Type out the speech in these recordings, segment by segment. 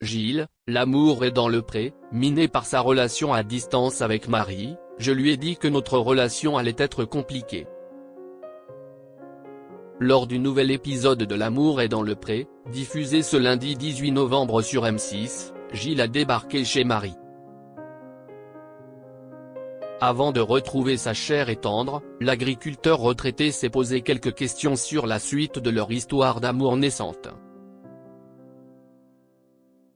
Gilles, l'amour est dans le pré, miné par sa relation à distance avec Marie, je lui ai dit que notre relation allait être compliquée. Lors du nouvel épisode de L'amour est dans le pré, diffusé ce lundi 18 novembre sur M6, Gilles a débarqué chez Marie. Avant de retrouver sa chair et tendre, l'agriculteur retraité s'est posé quelques questions sur la suite de leur histoire d'amour naissante.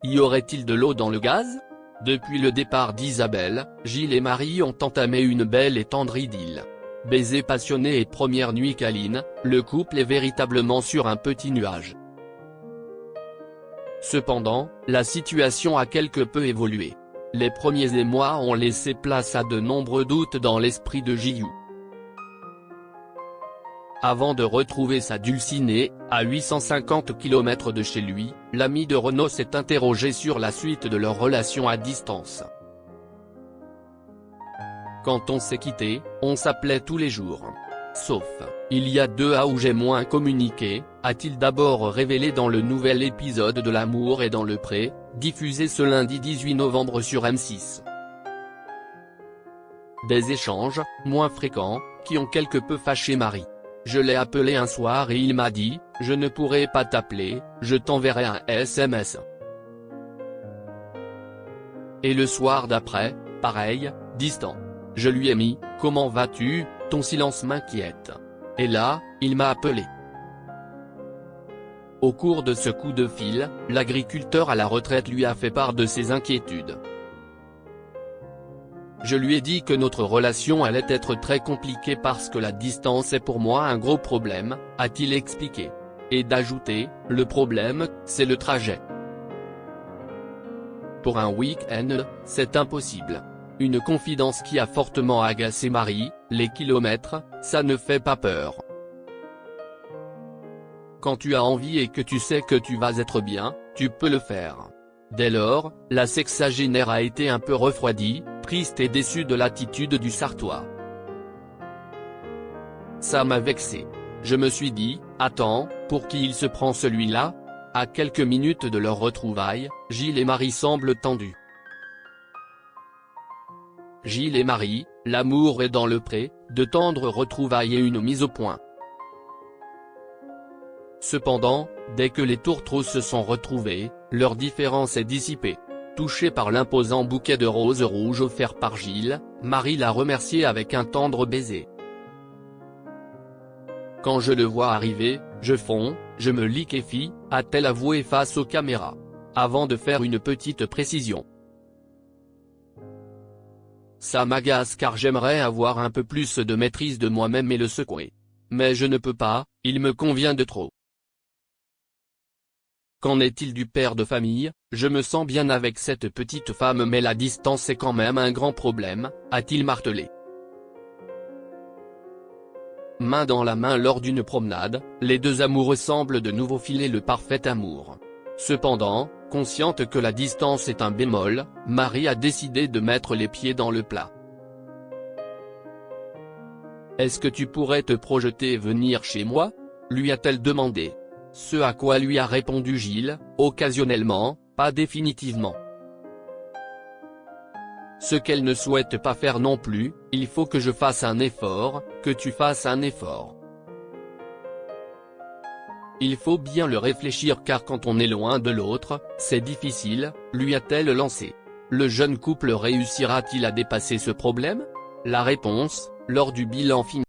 Y aurait-il de l'eau dans le gaz ? Depuis le départ d'Isabelle, Gilles et Marie ont entamé une belle et tendre idylle. Baiser passionné et première nuit câline, le couple est véritablement sur un petit nuage. Cependant, la situation a quelque peu évolué. Les premiers émois ont laissé place à de nombreux doutes dans l'esprit de Gilles. Avant de retrouver sa dulcinée, à 850 km de chez lui, l'ami de Renaud s'est interrogé sur la suite de leur relation à distance. Quand on s'est quitté, on s'appelait tous les jours. Sauf, il y a 2 ans où j'ai moins communiqué, a-t-il d'abord révélé dans le nouvel épisode de L'amour est dans le pré, diffusé ce lundi 18 novembre sur M6. Des échanges, moins fréquents, qui ont quelque peu fâché Marie. Je l'ai appelé un soir et il m'a dit, je ne pourrai pas t'appeler, je t'enverrai un SMS. Et le soir d'après, pareil, distant. Je lui ai mis, comment vas-tu, ton silence m'inquiète. Et là, il m'a appelé. Au cours de ce coup de fil, l'agriculteur à la retraite lui a fait part de ses inquiétudes. Je lui ai dit que notre relation allait être très compliquée parce que la distance est pour moi un gros problème, a-t-il expliqué. Et d'ajouter, le problème, c'est le trajet. Pour un week-end, c'est impossible. Une confidence qui a fortement agacé Marie, les kilomètres, ça ne fait pas peur. Quand tu as envie et que tu sais que tu vas être bien, tu peux le faire. Dès lors, la sexagénaire a été un peu refroidie, triste et déçue de l'attitude du Sartois. Ça m'a vexé. Je me suis dit, attends, pour qui il se prend celui-là ? À quelques minutes de leur retrouvaille, Gilles et Marie semblent tendus. Gilles et Marie, l'amour est dans le pré, de tendres retrouvailles et une mise au point. Cependant, dès que les tourtereaux se sont retrouvés, leur différence est dissipée. Touchée par l'imposant bouquet de roses rouges offert par Gilles, Marie l'a remercié avec un tendre baiser. Quand je le vois arriver, je fonds, je me liquéfie, a-t-elle avoué face aux caméras. Avant de faire une petite précision. Ça m'agace car j'aimerais avoir un peu plus de maîtrise de moi-même et le secouer. Mais je ne peux pas, il me convient de trop. Qu'en est-il du père de famille ? Je me sens bien avec cette petite femme mais la distance est quand même un grand problème, a-t-il martelé. Main dans la main lors d'une promenade, les deux amoureux semblent de nouveau filer le parfait amour. Cependant, consciente que la distance est un bémol, Marie a décidé de mettre les pieds dans le plat. Est-ce que tu pourrais te projeter et venir chez moi ? Lui a-t-elle demandé. Ce à quoi lui a répondu Gilles, occasionnellement, pas définitivement. Ce qu'elle ne souhaite pas faire non plus, il faut que je fasse un effort, que tu fasses un effort. Il faut bien le réfléchir car quand on est loin de l'autre, c'est difficile, lui a-t-elle lancé. Le jeune couple réussira-t-il à dépasser ce problème ? La réponse, lors du bilan final.